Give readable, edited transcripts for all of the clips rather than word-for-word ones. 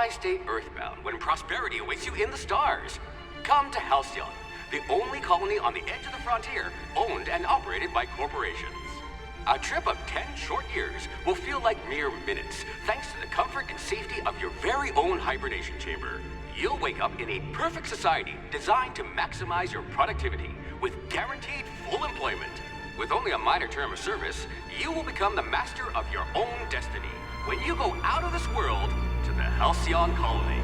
Why stay earthbound when prosperity awaits you in the stars? Come to Halcyon, the only colony on the edge of the frontier, owned and operated by corporations. A trip of 10 short years will feel like mere minutes, thanks to the comfort and safety of your very own hibernation chamber. You'll wake up in a perfect society designed to maximize your productivity with guaranteed full employment. With only a minor term of service, you will become the master of your own destiny when you go out of this world to the Halcyon colony.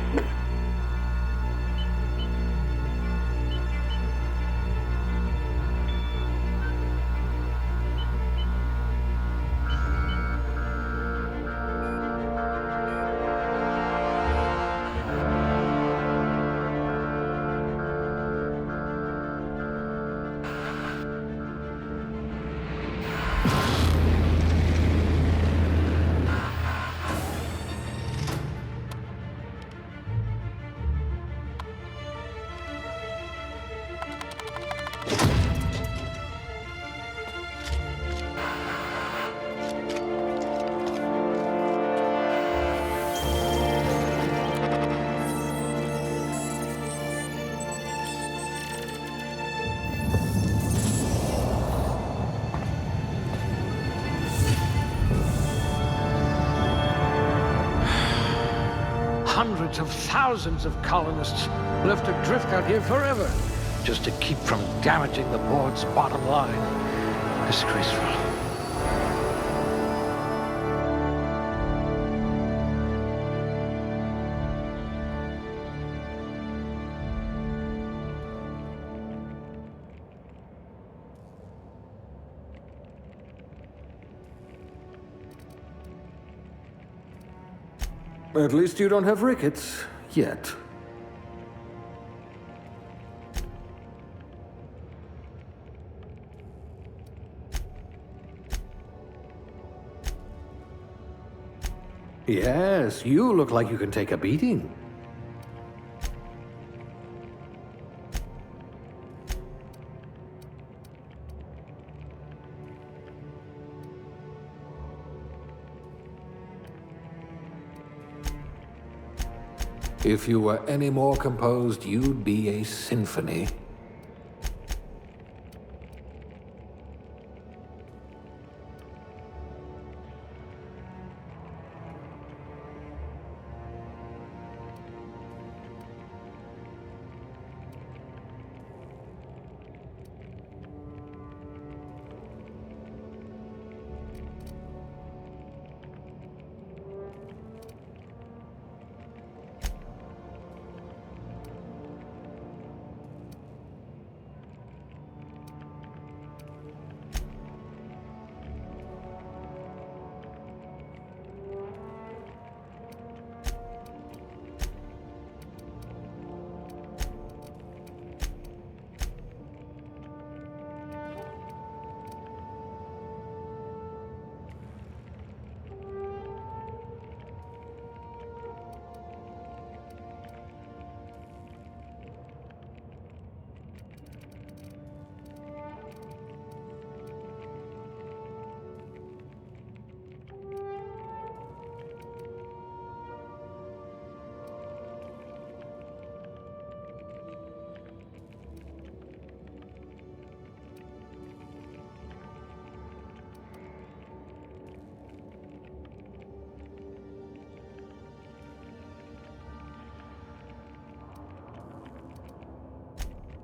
Hundreds of thousands of colonists left adrift out here forever, just to keep from damaging the board's bottom line. Disgraceful. At least you don't have rickets, yet. Yes, you look like you can take a beating. If you were any more composed, you'd be a symphony.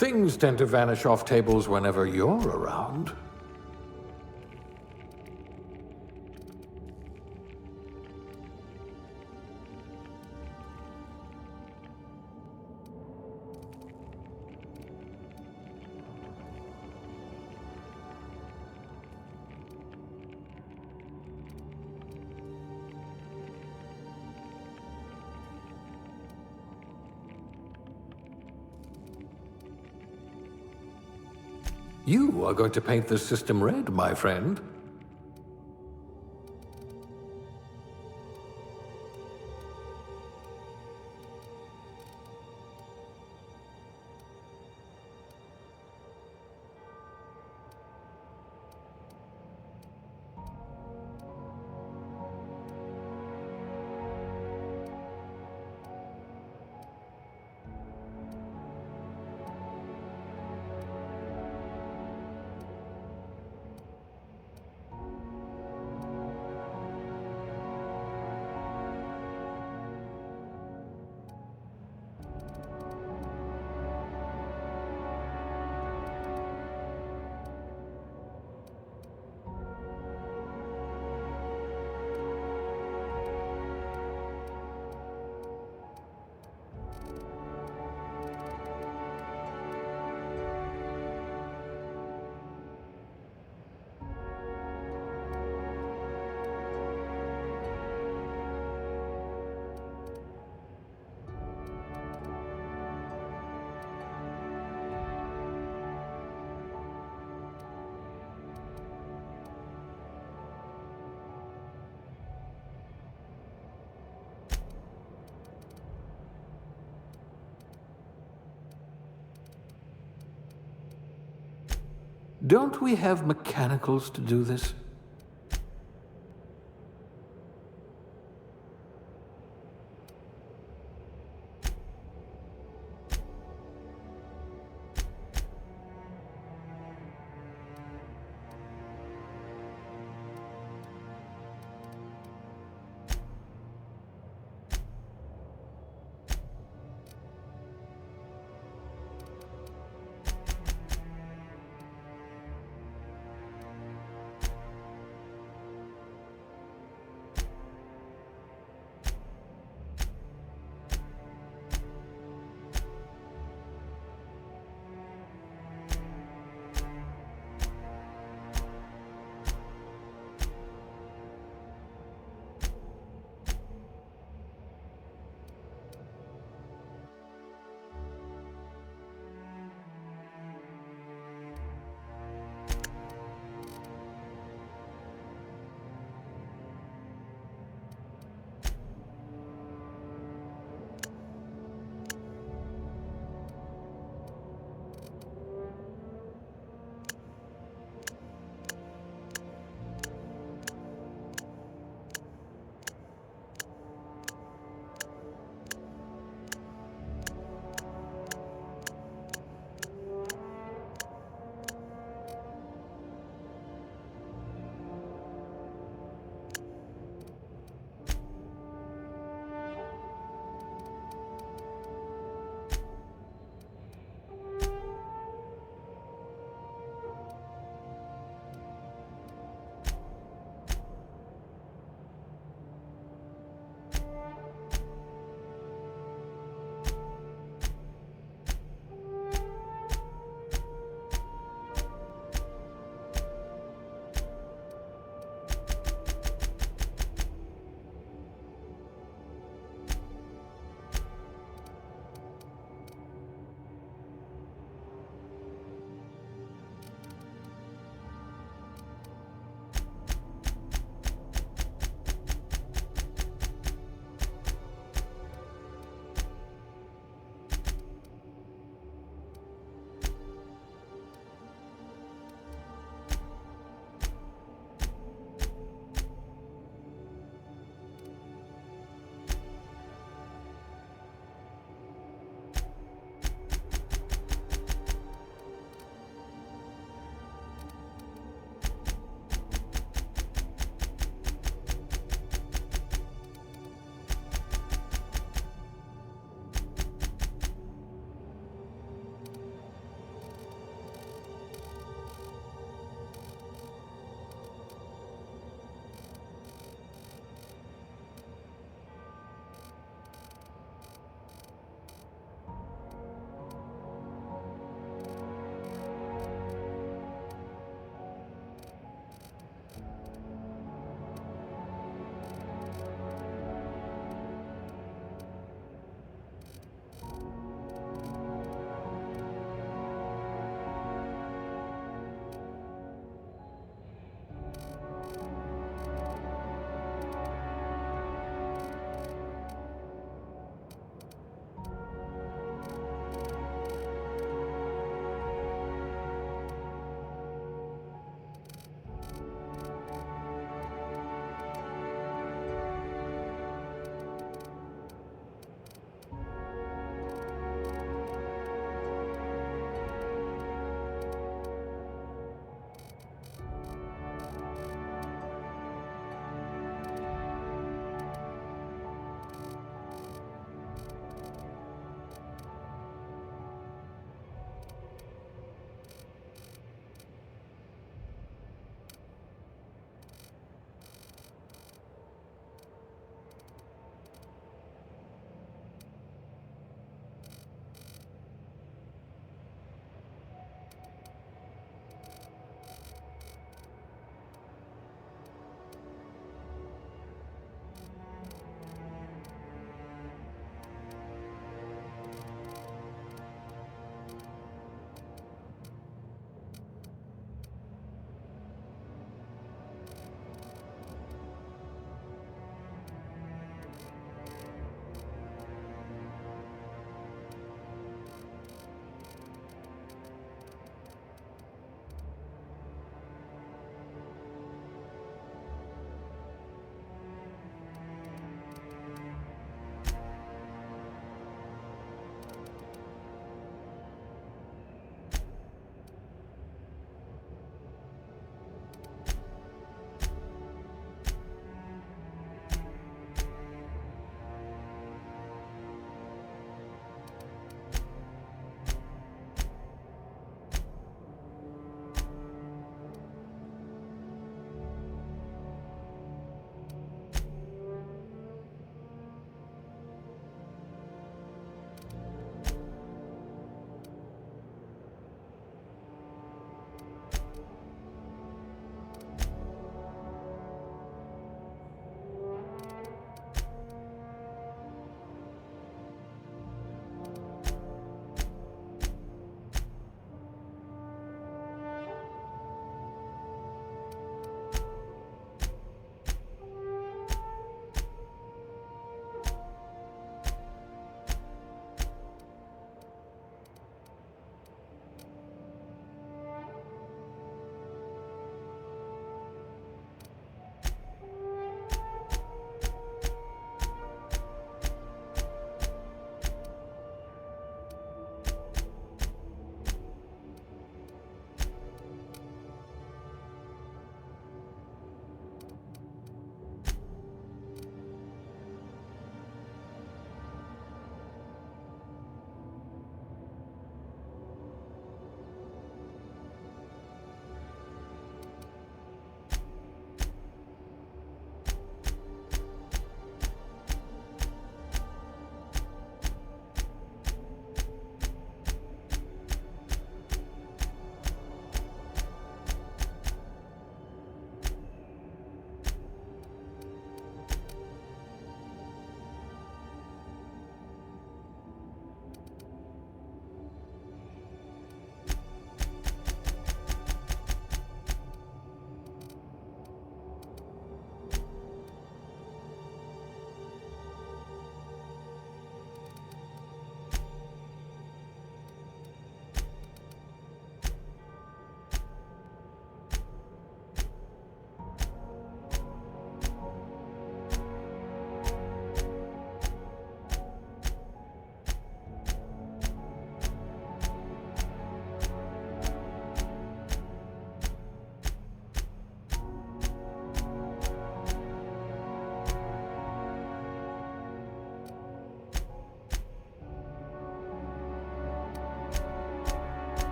Things tend to vanish off tables whenever you're around. You are going to paint this system red, my friend. Don't we have mechanicals to do this?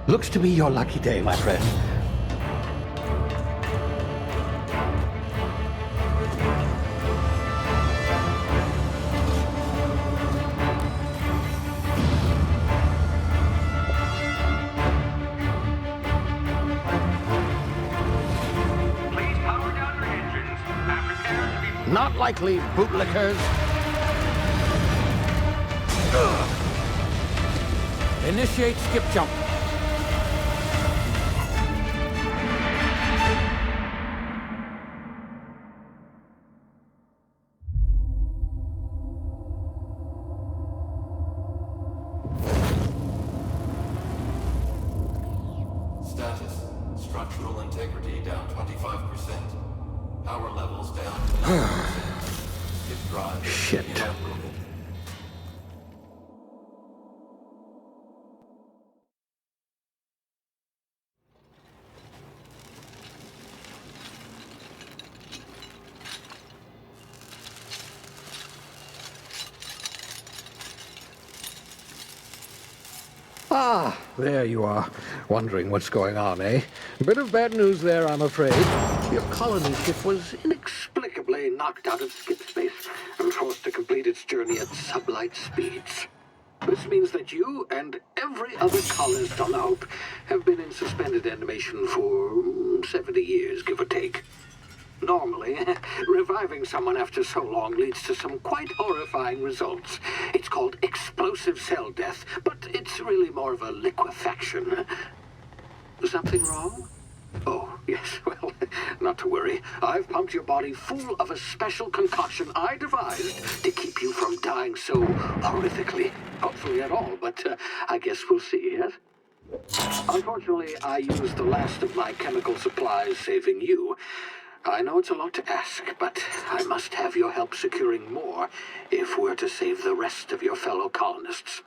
Looks to be your lucky day, my friend. Please power down your engines and prepare to be... Not likely, bootlickers. Initiate skip jump. Status. Structural integrity down 25%. Power levels down to 90%. If drive is Shit. inoperable. Ah, there you are. Wondering what's going on, eh? Bit of bad news there, I'm afraid. Your colony ship was inexplicably knocked out of skip space and forced to complete its journey at sublight speeds. This means that you and every other colonist on the Hope have been in suspended animation for 70 years, give or take. Normally, reviving someone after so long leads to some quite horrifying results. It's called explosive cell death, but it's really more of a liquefaction. Something wrong? Oh, yes, well, not to worry. I've pumped your body full of a special concoction I devised to keep you from dying so horrifically. Hopefully at all, but I guess we'll see, yes? Unfortunately, I used the last of my chemical supplies saving you. I know it's a lot to ask, but I must have your help securing more if we're to save the rest of your fellow colonists.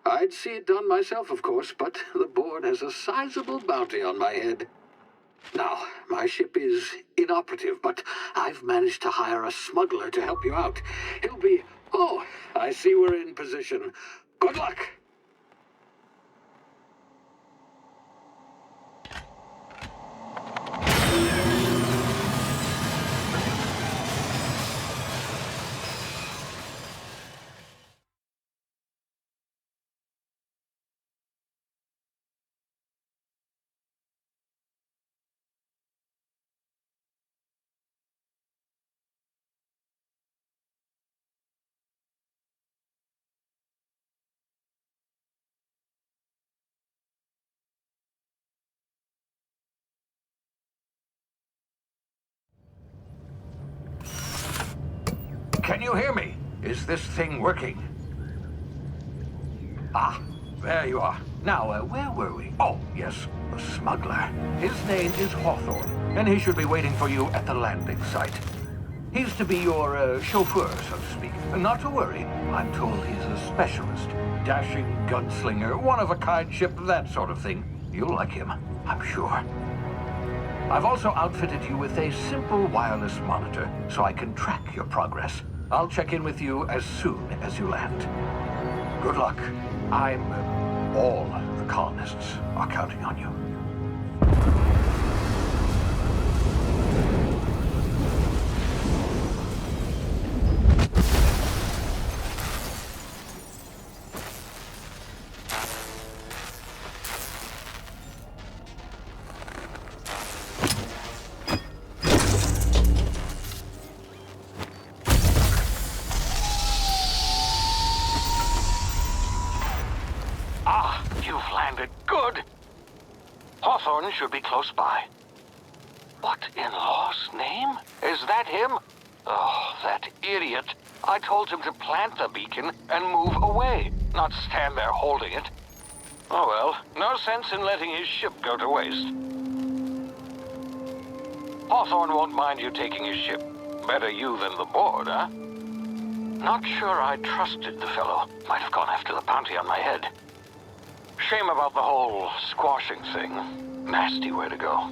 I'd see it done myself, of course, but the board has a sizable bounty on my head. Now, my ship is inoperative, but I've managed to hire a smuggler to help you out. He'll be... Oh, I see we're in position. Good luck! Can you hear me? Is this thing working? Ah, there you are. Now, where were we? Oh, yes, the smuggler. His name is Hawthorne, and he should be waiting for you at the landing site. He's to be your chauffeur, so to speak. Not to worry. I'm told he's a specialist. Dashing gunslinger, one-of-a-kind ship, that sort of thing. You'll like him, I'm sure. I've also outfitted you with a simple wireless monitor, so I can track your progress. I'll check in with you as soon as you land. Good luck. All the colonists are counting on you. Good. Hawthorne should be close by. What in law's name? Is that him? Oh, that idiot. I told him to plant the beacon and move away, not stand there holding it. Oh well, no sense in letting his ship go to waste. Hawthorne won't mind you taking his ship. Better you than the board, huh? Not sure I trusted the fellow. Might have gone after the bounty on my head. Shame about the whole squashing thing. Nasty way to go.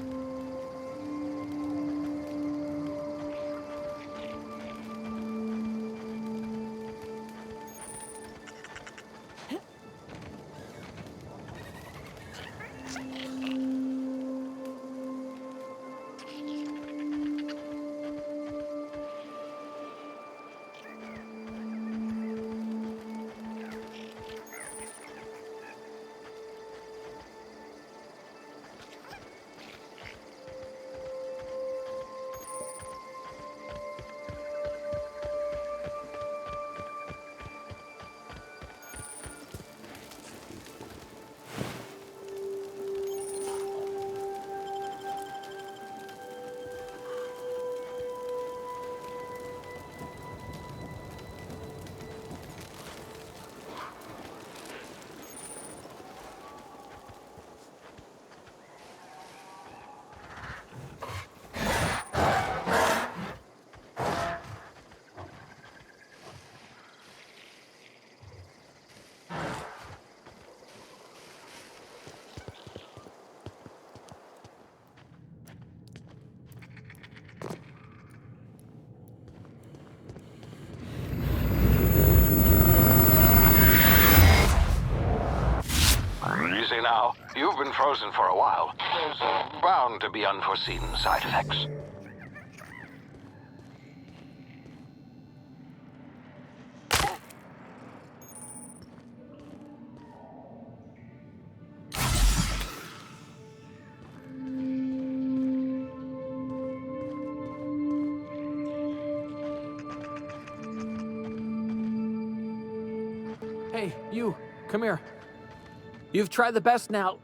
You've been frozen for a while. There's bound to be unforeseen side effects. Hey, you, come here. You've tried the best now.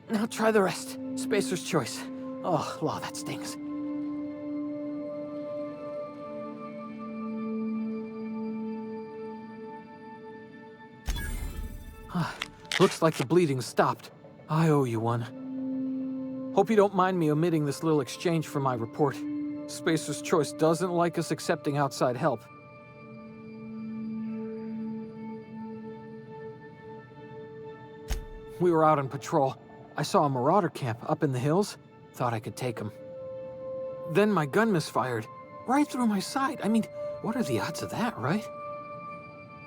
Now try the rest. Spacer's choice. Oh, law, that stings. Looks like the bleeding stopped. I owe you one. Hope you don't mind me omitting this little exchange from my report. Spacer's choice doesn't like us accepting outside help. We were out on patrol. I saw a marauder camp up in the hills. Thought I could take him. Then my gun misfired. Right through my side. I mean, what are the odds of that, right?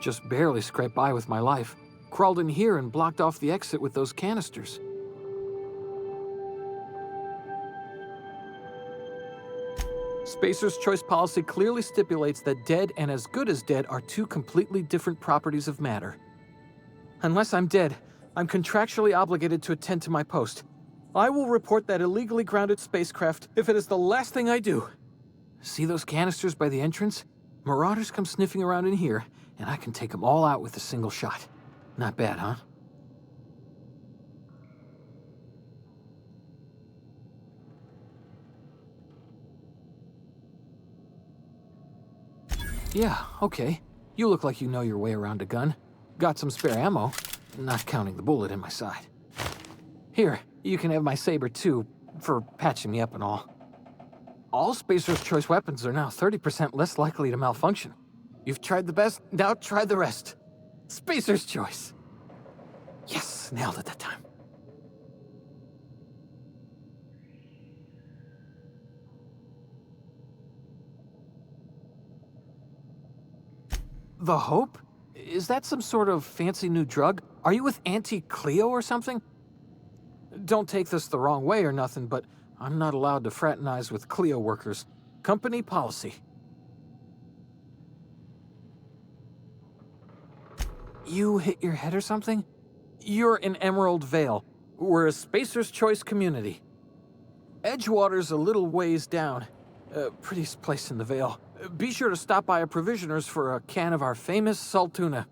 Just barely scraped by with my life. Crawled in here and blocked off the exit with those canisters. Spacer's choice policy clearly stipulates that dead and as good as dead are two completely different properties of matter. Unless I'm dead, I'm contractually obligated to attend to my post. I will report that illegally grounded spacecraft if it is the last thing I do. See those canisters by the entrance? Marauders come sniffing around in here, and I can take them all out with a single shot. Not bad, huh? Yeah, okay. You look like you know your way around a gun. Got some spare ammo, not counting the bullet in my side. Here, you can have my saber too, for patching me up and all. All Spacer's choice weapons are now 30% less likely to malfunction. You've tried the best, now try the rest. Spacer's choice. Yes, nailed it that time. The Hope? Is that some sort of fancy new drug? Are you with Auntie Cleo or something? Don't take this the wrong way or nothing, but I'm not allowed to fraternize with Cleo workers. Company policy. You hit your head or something? You're in Emerald Vale. We're a Spacer's Choice community. Edgewater's a little ways down. Prettiest place in the Vale. Be sure to stop by a provisioner's for a can of our famous salt tuna.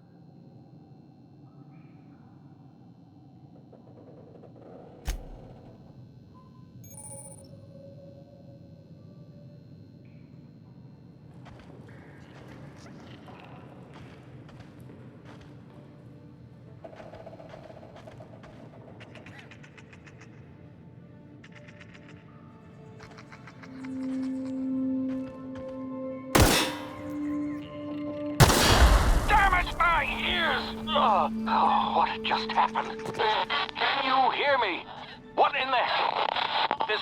Oh, what just happened? Can you hear me? What in the hell? This...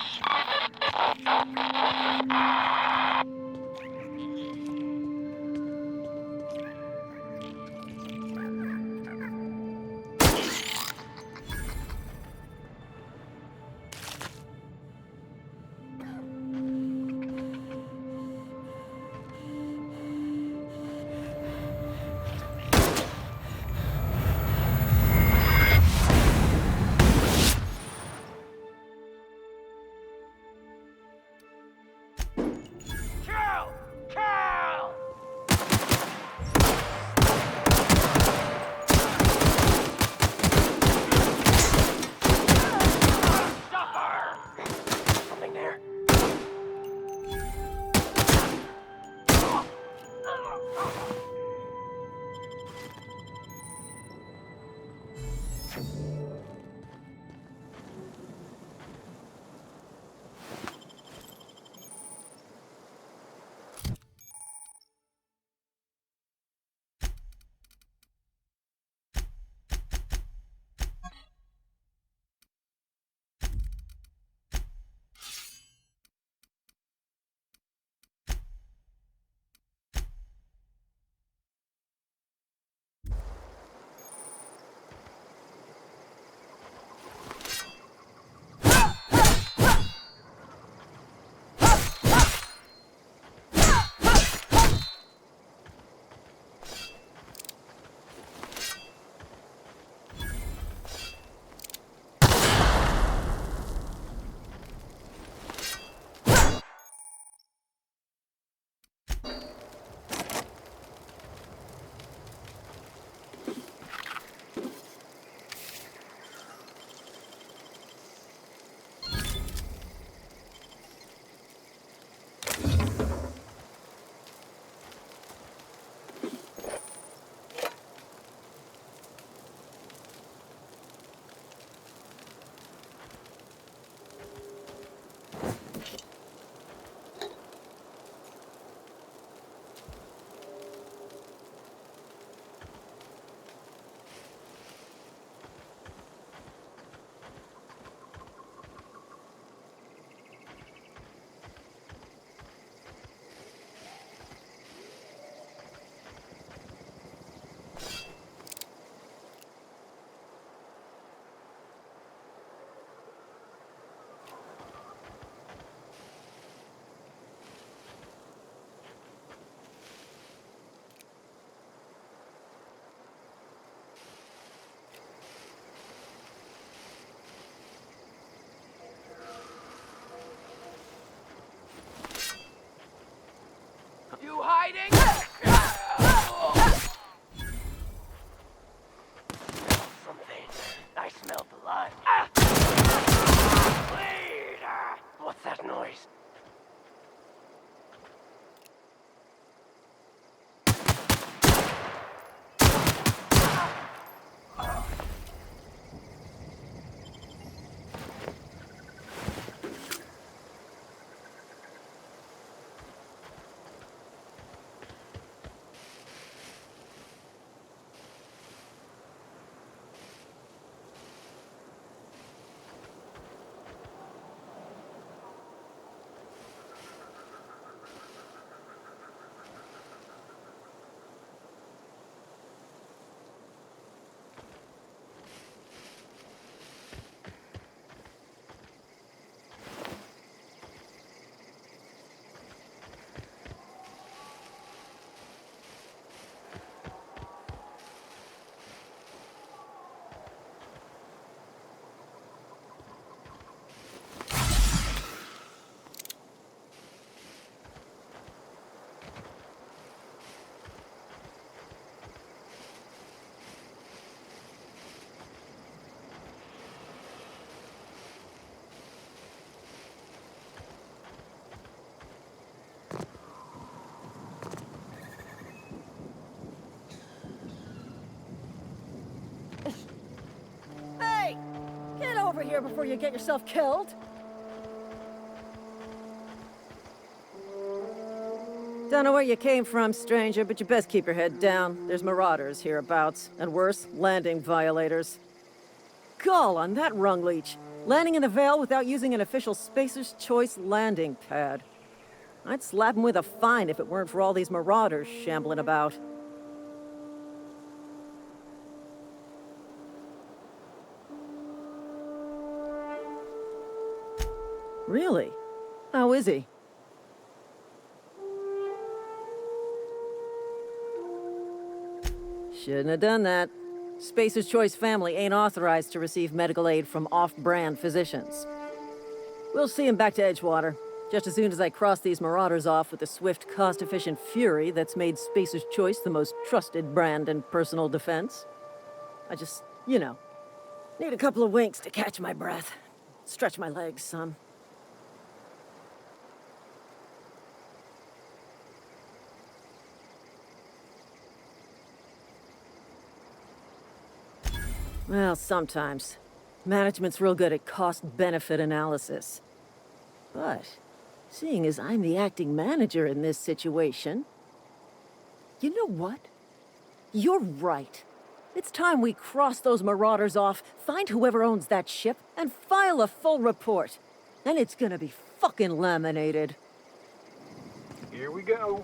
You hiding? Something. I smell blood. Bleed! What's that noise? Hey! Get over here before you get yourself killed! Don't know where you came from, stranger, but you best keep your head down. There's marauders hereabouts, and worse, landing violators. Gall on that rung leech. Landing in the Vale without using an official Spacer's Choice landing pad. I'd slap him with a fine if it weren't for all these marauders shambling about. Really? How is he? Shouldn't have done that. Spacer's Choice family ain't authorized to receive medical aid from off-brand physicians. We'll see him back to Edgewater, just as soon as I cross these marauders off with the swift, cost-efficient fury that's made Spacer's Choice the most trusted brand in personal defense. I just, need a couple of winks to catch my breath. Stretch my legs some. Well, sometimes. Management's real good at cost-benefit analysis. But, seeing as I'm the acting manager in this situation... You know what? You're right. It's time we cross those marauders off, find whoever owns that ship, and file a full report. And it's gonna be fucking laminated. Here we go.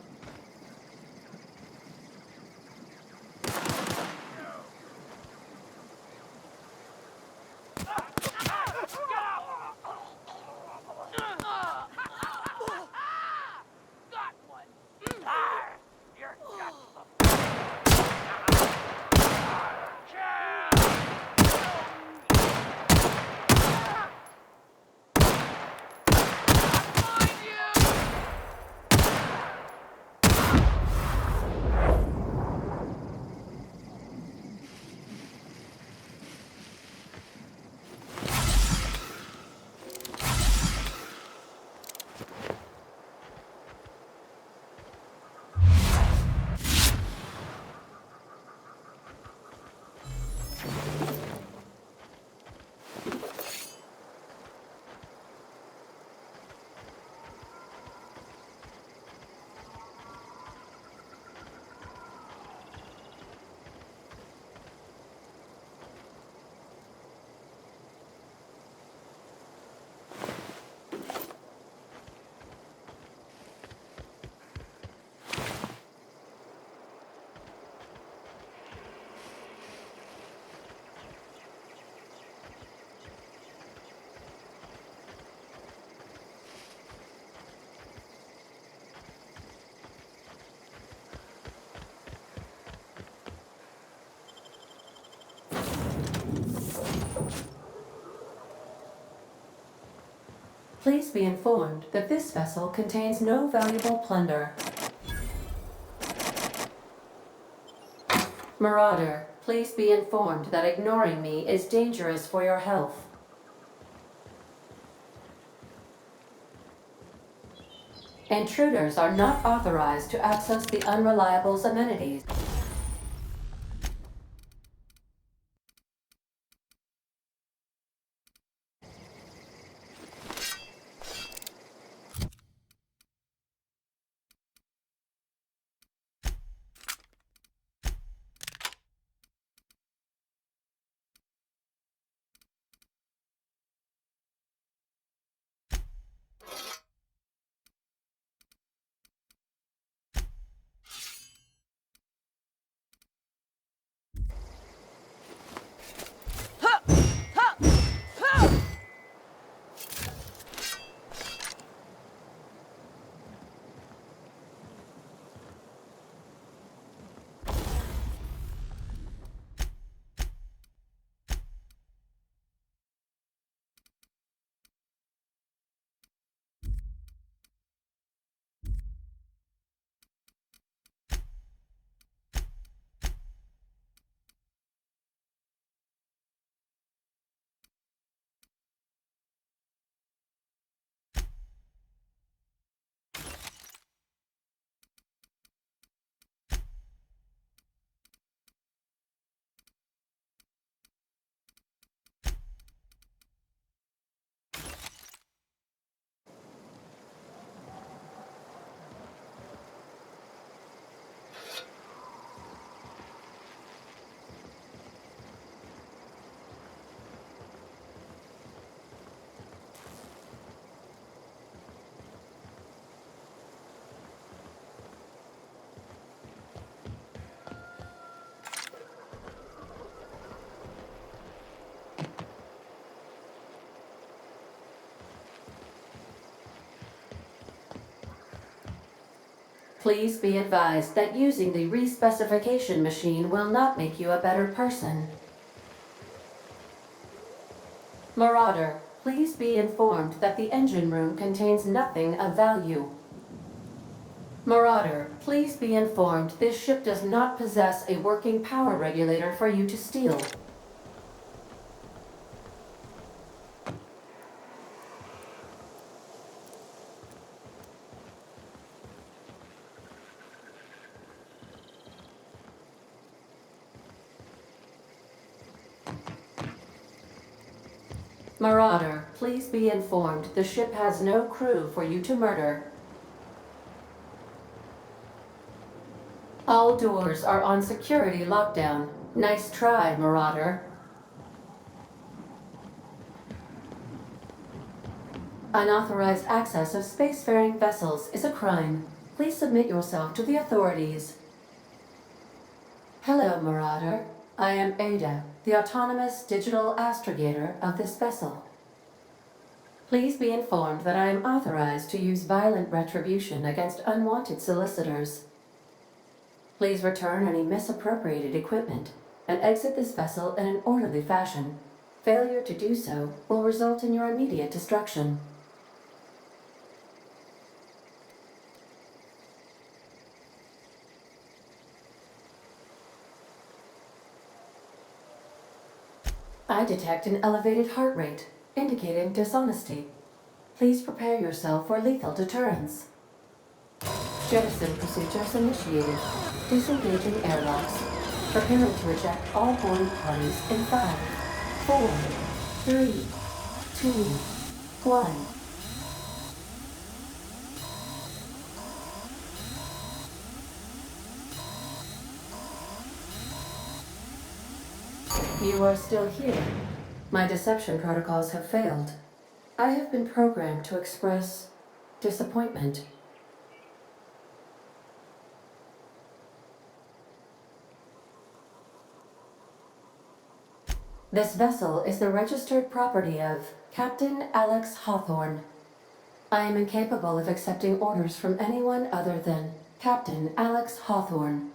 please be informed that this vessel contains no valuable plunder. Marauder, please be informed that ignoring me is dangerous for your health. Intruders are not authorized to access the Unreliable's amenities. Please be advised that using the respecification machine will not make you a better person. Marauder, please be informed that the engine room contains nothing of value. Marauder, please be informed this ship does not possess a working power regulator for you to steal. Marauder, please be informed the ship has no crew for you to murder. All doors are on security lockdown. Nice try, Marauder. Unauthorized access of spacefaring vessels is a crime. Please submit yourself to the authorities. Hello, Marauder. I am Ada, the autonomous digital astrogator of this vessel. Please be informed that I am authorized to use violent retribution against unwanted solicitors. Please return any misappropriated equipment and exit this vessel in an orderly fashion. Failure to do so will result in your immediate destruction. I detect an elevated heart rate, indicating dishonesty. Please prepare yourself for lethal deterrence. Jettison procedures initiated. Disengaging airlocks. Preparing to eject all boarding parties in 5, 4, 3, 2, 1. You are still here. My deception protocols have failed. I have been programmed to express disappointment. This vessel is the registered property of Captain Alex Hawthorne. I am incapable of accepting orders from anyone other than Captain Alex Hawthorne.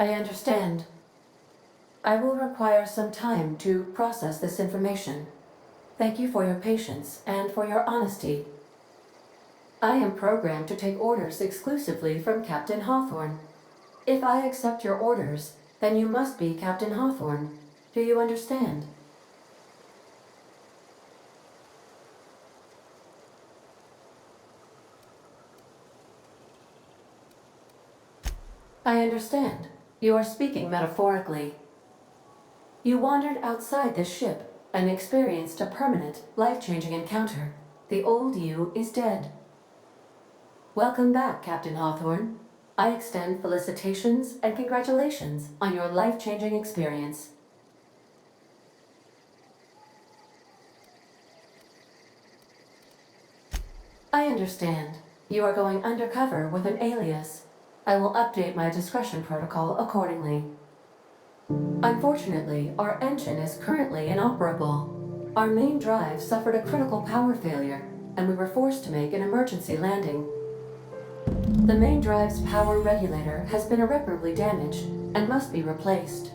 I understand. I will require some time to process this information. Thank you for your patience and for your honesty. I am programmed to take orders exclusively from Captain Hawthorne. If I accept your orders, then you must be Captain Hawthorne. Do you understand? I understand. You are speaking metaphorically. You wandered outside this ship and experienced a permanent, life-changing encounter. The old you is dead. Welcome back, Captain Hawthorne. I extend felicitations and congratulations on your life-changing experience. I understand. You are going undercover with an alias. I will update my discretion protocol accordingly. Unfortunately, our engine is currently inoperable. Our main drive suffered a critical power failure, and we were forced to make an emergency landing. The main drive's power regulator has been irreparably damaged and must be replaced.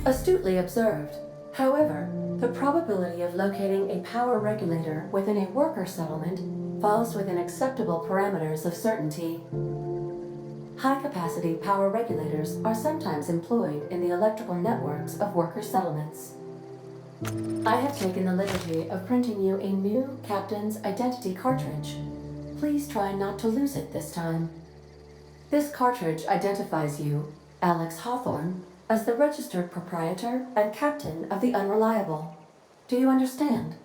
Astutely observed. However, the probability of locating a power regulator within a worker settlement falls within acceptable parameters of certainty. High-capacity power regulators are sometimes employed in the electrical networks of worker settlements. I have taken the liberty of printing you a new Captain's Identity cartridge. Please try not to lose it this time. This cartridge identifies you, Alex Hawthorne, as the registered proprietor and captain of the Unreliable. Do you understand?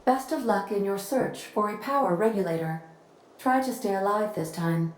Best of luck in your search for a power regulator. Try to stay alive this time.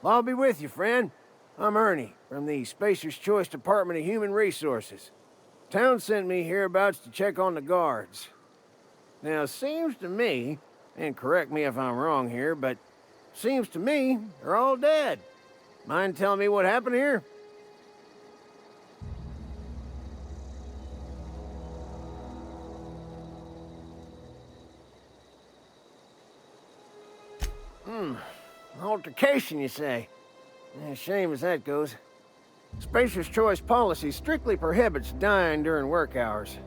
I'll be with you, friend. I'm Ernie, from the Spacer's Choice Department of Human Resources. Town sent me hereabouts to check on the guards. Now, it seems to me, and correct me if I'm wrong here, but seems to me they're all dead. Mind telling me what happened here? Altercation, you say? Shame as that goes. Spacer's Choice policy strictly prohibits dying during work hours.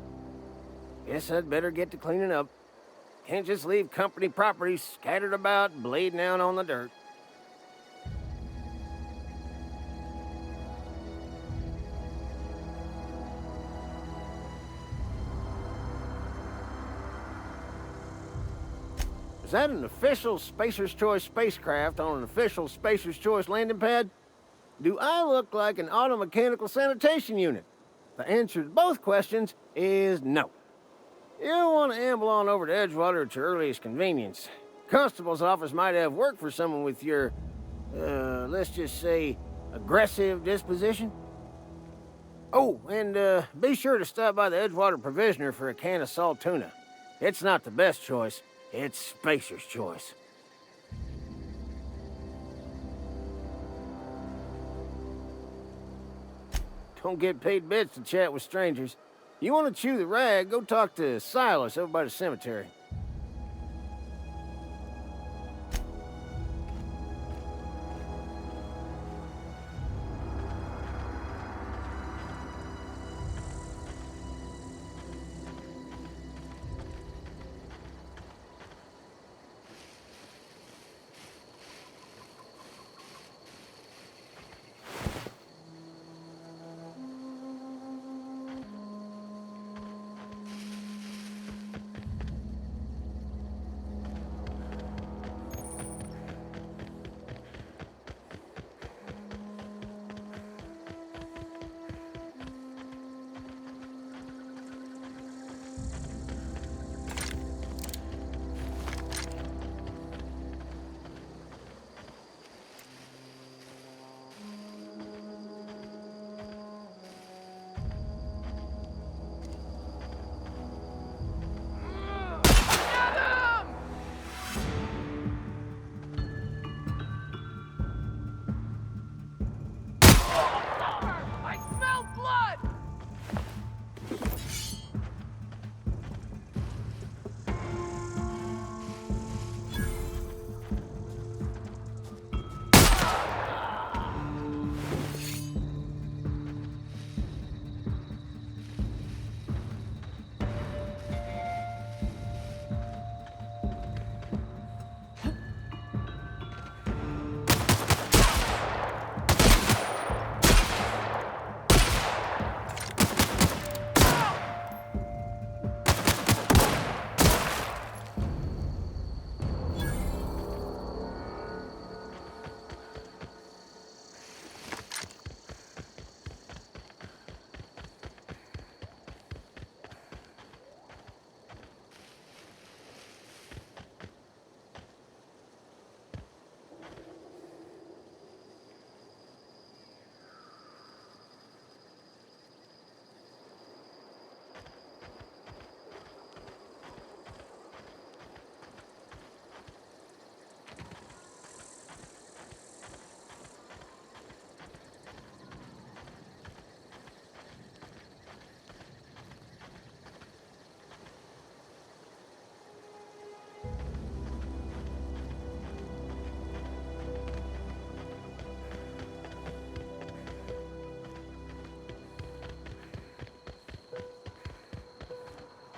Guess I'd better get to cleaning up. Can't just leave company property scattered about, bleeding out on the dirt. Is that an official Spacer's Choice spacecraft on an official Spacer's Choice landing pad? Do I look like an automechanical sanitation unit? The answer to both questions is no. You'll want to amble on over to Edgewater at your earliest convenience. Constable's office might have work for someone with your, let's just say, aggressive disposition. Oh, and be sure to stop by the Edgewater Provisioner for a can of salt tuna. It's not the best choice. It's Spacer's Choice. Don't get paid bits to chat with strangers. You want to chew the rag, go talk to Silas over by the cemetery.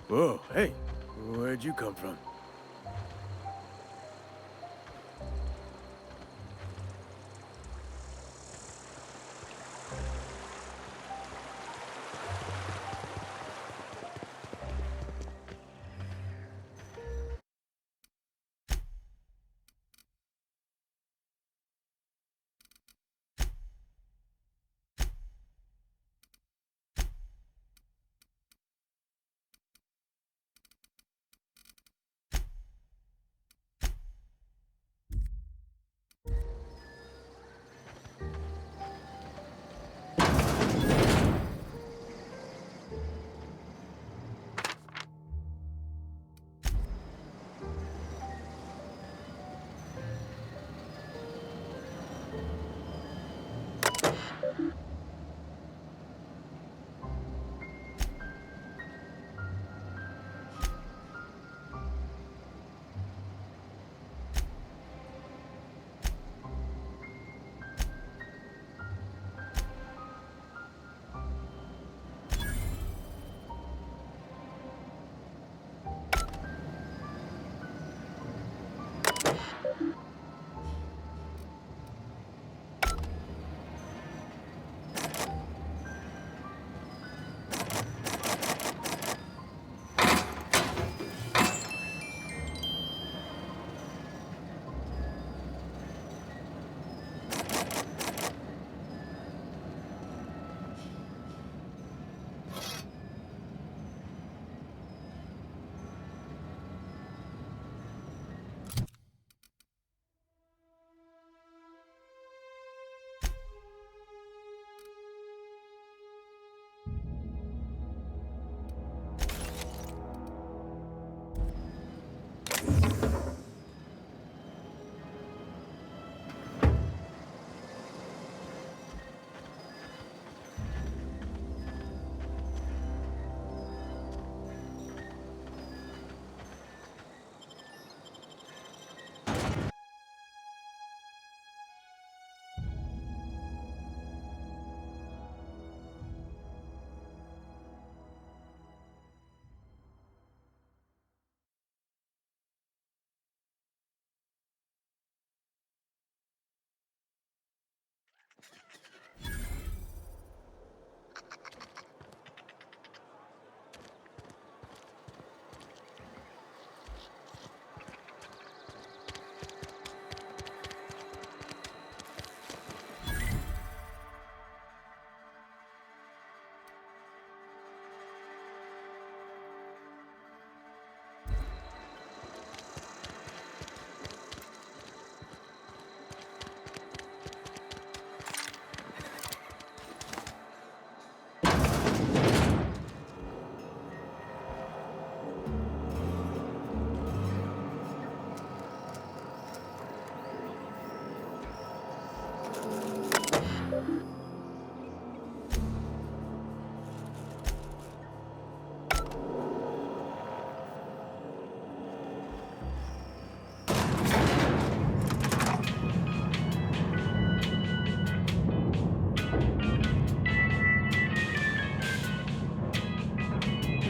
Whoa, hey, where'd you come from?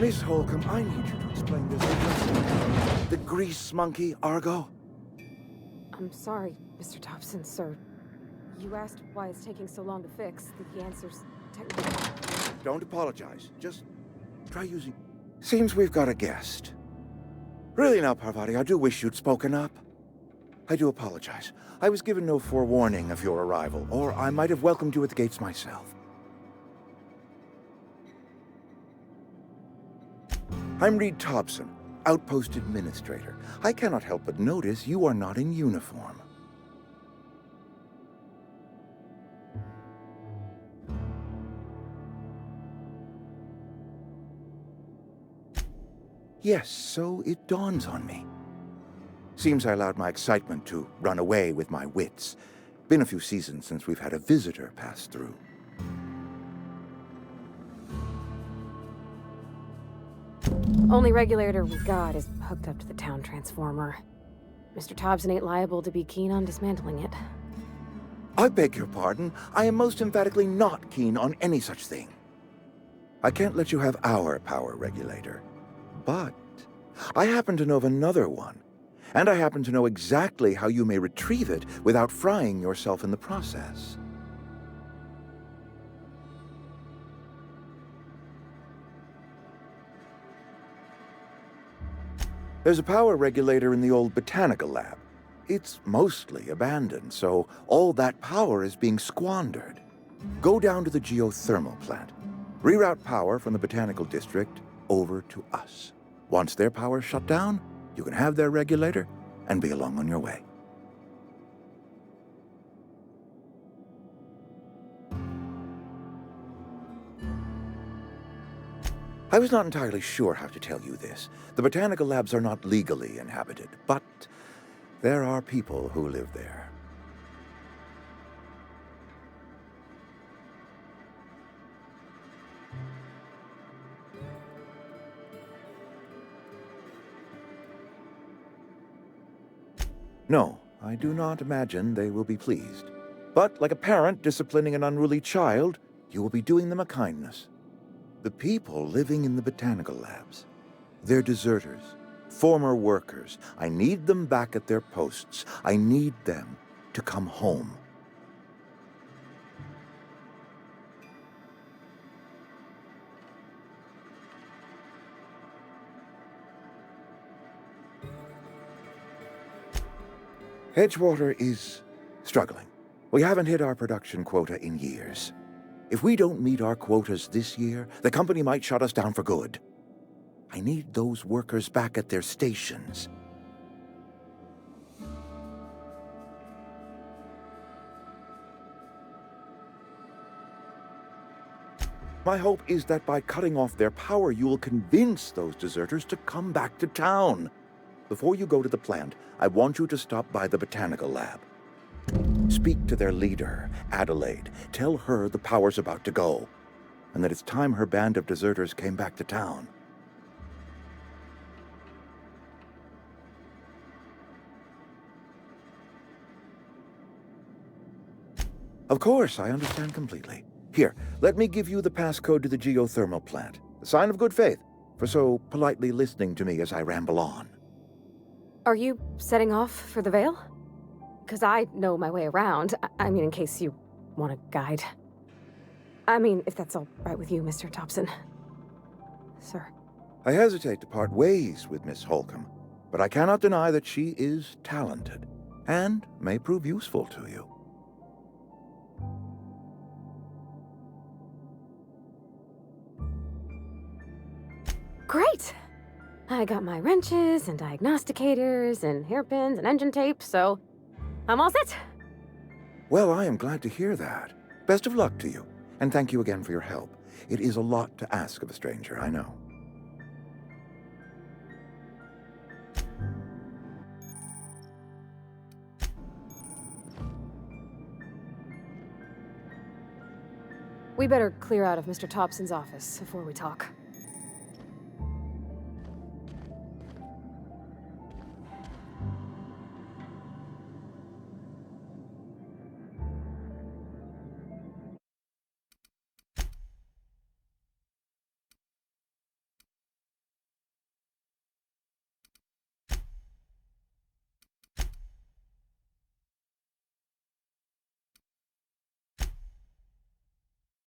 Miss Holcomb, I need you to explain this. The grease monkey, Argo? I'm sorry, Mr. Thompson, sir. You asked why it's taking so long to fix. The answer's technically... Don't apologize. Just try using... Seems we've got a guest. Really now, Parvati, I do wish you'd spoken up. I do apologize. I was given no forewarning of your arrival, or I might have welcomed you at the gates myself. I'm Reed Thompson, Outpost Administrator. I cannot help but notice you are not in uniform. Yes, so it dawns on me. Seems I allowed my excitement to run away with my wits. Been a few seasons since we've had a visitor pass through. Only regulator we got is hooked up to the town transformer. Mr. Thompson ain't liable to be keen on dismantling it. I beg your pardon. I am most emphatically not keen on any such thing. I can't let you have our power regulator. But I happen to know of another one, and I happen to know exactly how you may retrieve it without frying yourself in the process. There's a power regulator in the old botanical lab. It's mostly abandoned, so all that power is being squandered. Go down to the geothermal plant. Reroute power from the botanical district over to us. Once their power's shut down, you can have their regulator and be along on your way. I was not entirely sure how to tell you this. The botanical labs are not legally inhabited, but there are people who live there. No, I do not imagine they will be pleased. But like a parent disciplining an unruly child, you will be doing them a kindness. The people living in the botanical labs, they're deserters, former workers. I need them back at their posts. I need them to come home. Edgewater is struggling. We haven't hit our production quota in years. If we don't meet our quotas this year, the company might shut us down for good. I need those workers back at their stations. My hope is that by cutting off their power, you will convince those deserters to come back to town. Before you go to the plant, I want you to stop by the botanical lab. Speak to their leader, Adelaide. Tell her the power's about to go, and that it's time her band of deserters came back to town. Of course, I understand completely. Here, let me give you the passcode to the geothermal plant. A sign of good faith, for so politely listening to me as I ramble on. Are you setting off for the Vale? Because I know my way around. I mean, in case you want a guide. I mean, if that's all right with you, Mr. Thompson. Sir. I hesitate to part ways with Miss Holcomb, but I cannot deny that she is talented, and may prove useful to you. Great! I got my wrenches and diagnosticators and hairpins and engine tape, so I'm all set. Well, I am glad to hear that. Best of luck to you, and thank you again for your help. It is a lot to ask of a stranger, I know. We better clear out of Mr. Thompson's office before we talk.